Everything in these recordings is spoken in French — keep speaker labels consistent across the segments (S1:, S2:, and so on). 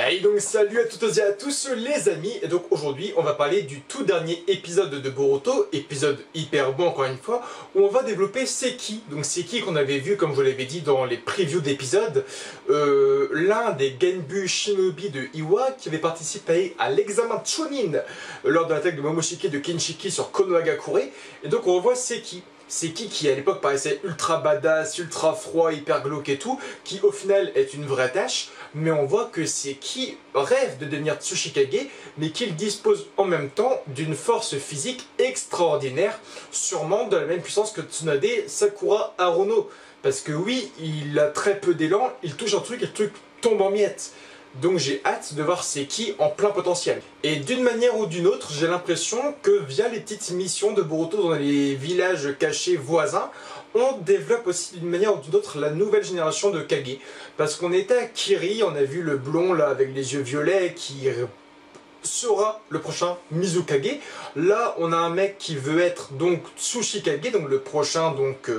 S1: Et donc salut à toutes et à tous les amis, et donc aujourd'hui on va parler du tout dernier épisode de Boruto, épisode hyper bon encore une fois, où on va développer Seki. Donc Seki qu'on avait vu, comme je l'avais dit dans les previews d'épisodes, l'un des Genbu Shinobi de Iwa qui avait participé à l'examen Chunin lors de l'attaque de Momoshiki et de Kinshiki sur Konohagakure, et donc on revoit Seki. Seki qui à l'époque paraissait ultra badass, ultra froid, hyper glauque et tout, qui au final est une vraie tâche, mais on voit que Seki rêve de devenir Tsuchikage, mais qu'il dispose en même temps d'une force physique extraordinaire, sûrement de la même puissance que Tsunade Sakura Haruno. Parce que oui, il a très peu d'élan, il touche un truc et le truc tombe en miettes. Donc j'ai hâte de voir Seki en plein potentiel. Et d'une manière ou d'une autre, j'ai l'impression que via les petites missions de Boruto dans les villages cachés voisins, on développe aussi d'une manière ou d'une autre la nouvelle génération de Kage. Parce qu'on était à Kiri, on a vu le blond là avec les yeux violets qui sera le prochain Mizukage. Là, on a un mec qui veut être donc Tsuchikage, donc le prochain donc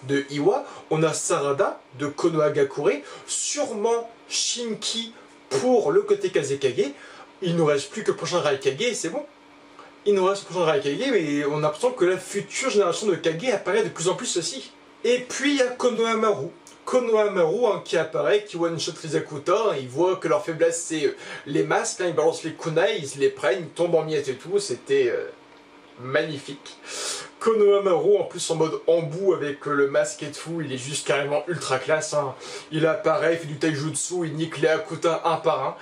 S1: de Iwa. On a Sarada de Konohagakure, sûrement Shinki pour le côté Kazekage. Il nous reste plus que le prochain Raikage et c'est bon. Il nous reste le prochain Raikage, mais on a l'impression que la future génération de Kage apparaît de plus en plus aussi. Et puis il y a Konohamaru. Konohamaru qui apparaît, qui one-shot les Akuta, il voit que leur faiblesse c'est les masques, ils balancent les kunai, ils se les prennent, ils tombent en miettes et tout, c'était magnifique. Konohamaru en plus en mode embout avec le masque et tout, il est juste carrément ultra classe. Il apparaît, il fait du taijutsu, il nique les Akuta un par un.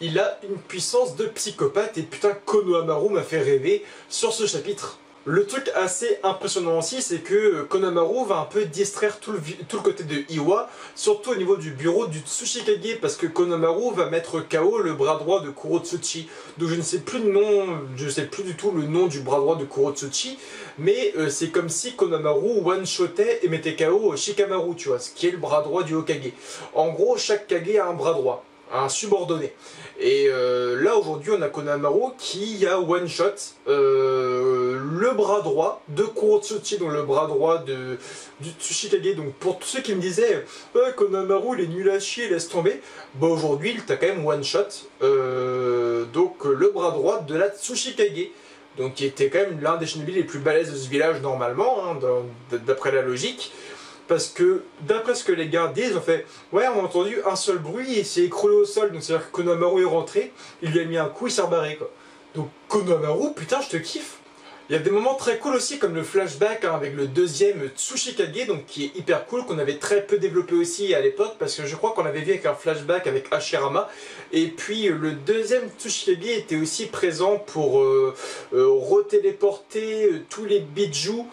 S1: Il a une puissance de psychopathe et putain Konohamaru m'a fait rêver sur ce chapitre. Le truc assez impressionnant aussi, c'est que Konohamaru va un peu distraire tout le côté de Iwa, surtout au niveau du bureau du Tsuchikage, parce que Konohamaru va mettre KO le bras droit de Kurotsuchi. Donc je ne sais plus le nom, je sais plus du tout le nom du bras droit de Kurotsuchi, mais c'est comme si Konohamaru one-shotait et mettait KO Shikamaru, tu vois, ce qui est le bras droit du Hokage. En gros, chaque Kage a un bras droit, un subordonné. Et là aujourd'hui on a Konohamaru qui a one shot le bras droit de Kurotsuchi, donc le bras droit du Tsuchikage. Donc pour tous ceux qui me disaient Konohamaru il est nul à chier, laisse tomber, bah aujourd'hui il t'a quand même one shot donc le bras droit de la Tsuchikage, donc qui était quand même l'un des shinobi les plus balèzes de ce village normalement, d'après la logique. Parce que, d'après ce que les gars disent, on fait « Ouais, on a entendu un seul bruit et il s'est écroulé au sol. » Donc c'est-à-dire que Konohamaru est rentré, il lui a mis un coup, il s'est rebarré, quoi. Donc Konohamaru, putain, je te kiffe. Il y a des moments très cool aussi, comme le flashback avec le deuxième Tsuchikage, donc qui est hyper cool, qu'on avait très peu développé aussi à l'époque, parce que je crois qu'on l'avait vu avec un flashback avec Hashirama. Et puis le deuxième Tsuchikage était aussi présent pour retéléporter tous les bijou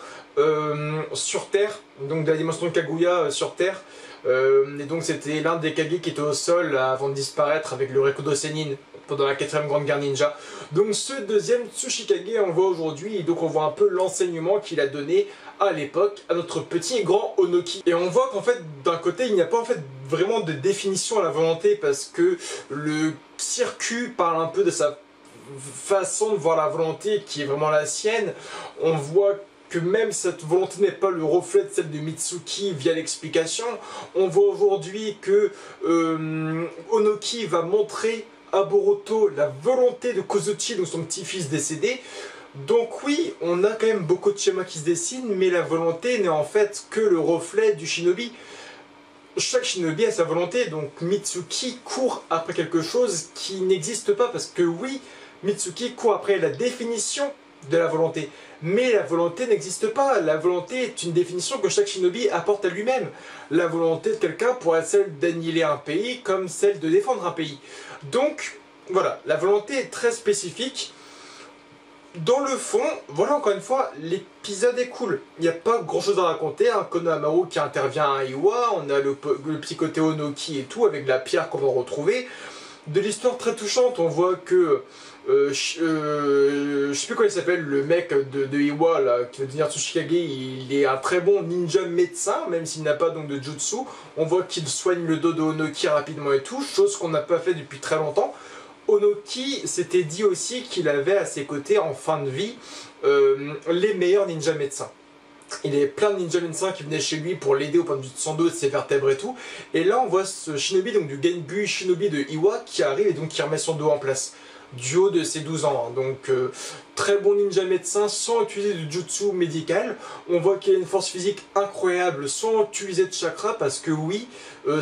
S1: sur Terre, donc de la dimension de Kaguya sur Terre. Et donc c'était l'un des Kage qui était au sol avant de disparaître avec le Rekudo Sennin pendant la 4ème grande guerre ninja. Donc ce deuxième Tsuchikage on voit aujourd'hui, et donc on voit un peu l'enseignement qu'il a donné à l'époque à notre petit et grand Onoki. Et on voit qu'en fait d'un côté il n'y a pas en fait vraiment de définition à la volonté, parce que le circuit parle un peu de sa façon de voir la volonté qui est vraiment la sienne. On voit que même cette volonté n'est pas le reflet de celle de Mitsuki via l'explication. On voit aujourd'hui que Onoki va montrer à Boruto la volonté de Kozuchi, donc son petit-fils décédé. Donc oui, on a quand même beaucoup de schémas qui se dessinent, mais la volonté n'est en fait que le reflet du shinobi. Chaque shinobi a sa volonté, donc Mitsuki court après quelque chose qui n'existe pas, parce que oui, Mitsuki court après la définition de la volonté, mais la volonté n'existe pas. La volonté est une définition que chaque shinobi apporte à lui-même. La volonté de quelqu'un pourrait être celle d'annihiler un pays comme celle de défendre un pays. Donc voilà, la volonté est très spécifique. Dans le fond, voilà, encore une fois, l'épisode est cool. Il n'y a pas grand chose à raconter, Konohamaru qui intervient à Iwa, on a le petit côté Onoki et tout, avec la pierre qu'on va retrouver. De l'histoire très touchante, on voit que je sais plus comment il s'appelle, le mec de Iwa là, qui veut devenir Tsuchikage, il est un très bon ninja médecin, même s'il n'a pas donc de jutsu. On voit qu'il soigne le dos de Onoki rapidement et tout, chose qu'on n'a pas fait depuis très longtemps. Onoki s'était dit aussi qu'il avait à ses côtés en fin de vie les meilleurs ninja médecins. Il y avait plein de ninja médecins qui venaient chez lui pour l'aider au point de vue de son dos, de ses vertèbres et tout. Et là on voit ce shinobi, donc du Genbu Shinobi de Iwa, qui arrive et donc qui remet son dos en place. Du haut de ses 12 ans. Donc très bon ninja médecin sans utiliser de jutsu médical. On voit qu'il a une force physique incroyable sans utiliser de chakra parce que oui,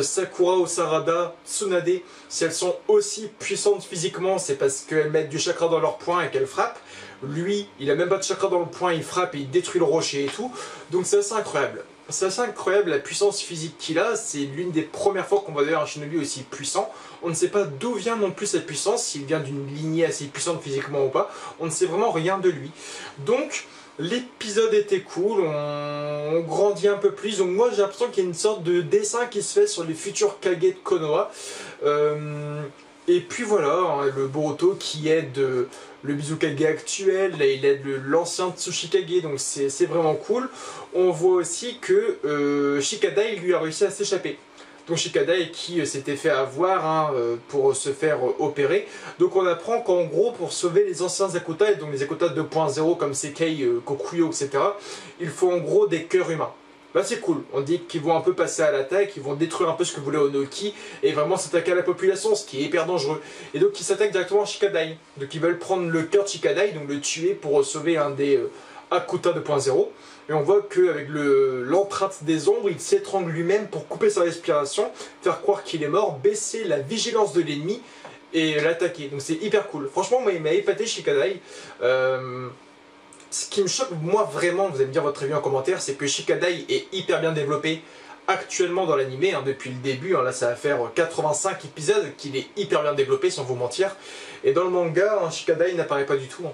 S1: Sakura, Osarada, Tsunade, si elles sont aussi puissantes physiquement, c'est parce qu'elles mettent du chakra dans leur poing et qu'elles frappent. Lui, il a même pas de chakra dans le poing, il frappe et il détruit le rocher et tout. Donc c'est assez incroyable. C'est assez incroyable la puissance physique qu'il a, c'est l'une des premières fois qu'on va voir un shinobi aussi puissant. On ne sait pas d'où vient non plus cette puissance, s'il vient d'une lignée assez puissante physiquement ou pas, on ne sait vraiment rien de lui. Donc l'épisode était cool, on grandit un peu plus, donc moi j'ai l'impression qu'il y a une sorte de dessin qui se fait sur les futurs Kage de Konoha. Et puis voilà, hein, le Boruto qui aide le Mizukage actuel, là, il aide l'ancien Tsuchikage, donc c'est vraiment cool. On voit aussi que Shikadai lui a réussi à s'échapper. Donc Shikadai qui s'était fait avoir hein, pour se faire opérer. Donc on apprend qu'en gros pour sauver les anciens Zakuta, et donc les Zakuta 2.0 comme Seikei, Kokuyo, etc., il faut en gros des cœurs humains. Là c'est cool, on dit qu'ils vont un peu passer à l'attaque, ils vont détruire un peu ce que voulait Onoki et vraiment s'attaquer à la population, ce qui est hyper dangereux. Et donc ils s'attaquent directement à Shikadai. Donc ils veulent prendre le cœur de Shikadai, donc le tuer pour sauver un des Akuta 2.0. Et on voit qu'avec l'empreinte des ombres, il s'étrangle lui-même pour couper sa respiration, faire croire qu'il est mort, baisser la vigilance de l'ennemi et l'attaquer. Donc c'est hyper cool. Franchement, moi il m'a épaté Shikadai. Ce qui me choque, moi vraiment, vous allez me dire votre avis en commentaire, c'est que Shikadai est hyper bien développé actuellement dans l'anime, hein, depuis le début, hein, là ça va faire 85 épisodes qu'il est hyper bien développé sans vous mentir. Et dans le manga, hein, Shikadai n'apparaît pas du tout. Hein.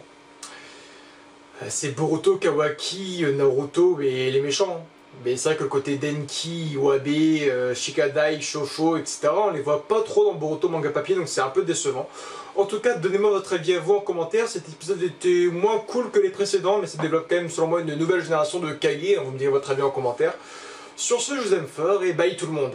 S1: C'est Boruto, Kawaki, Naruto et les méchants. Hein. Mais c'est vrai que le côté Denki, Iwabe, Shikadai, Shosho, etc., on les voit pas trop dans Boruto manga papier, donc c'est un peu décevant. En tout cas, donnez-moi votre avis à vous en commentaire. Cet épisode était moins cool que les précédents, mais ça développe quand même, selon moi, une nouvelle génération de Kage. Vous me direz votre avis en commentaire. Sur ce, je vous aime fort et bye tout le monde.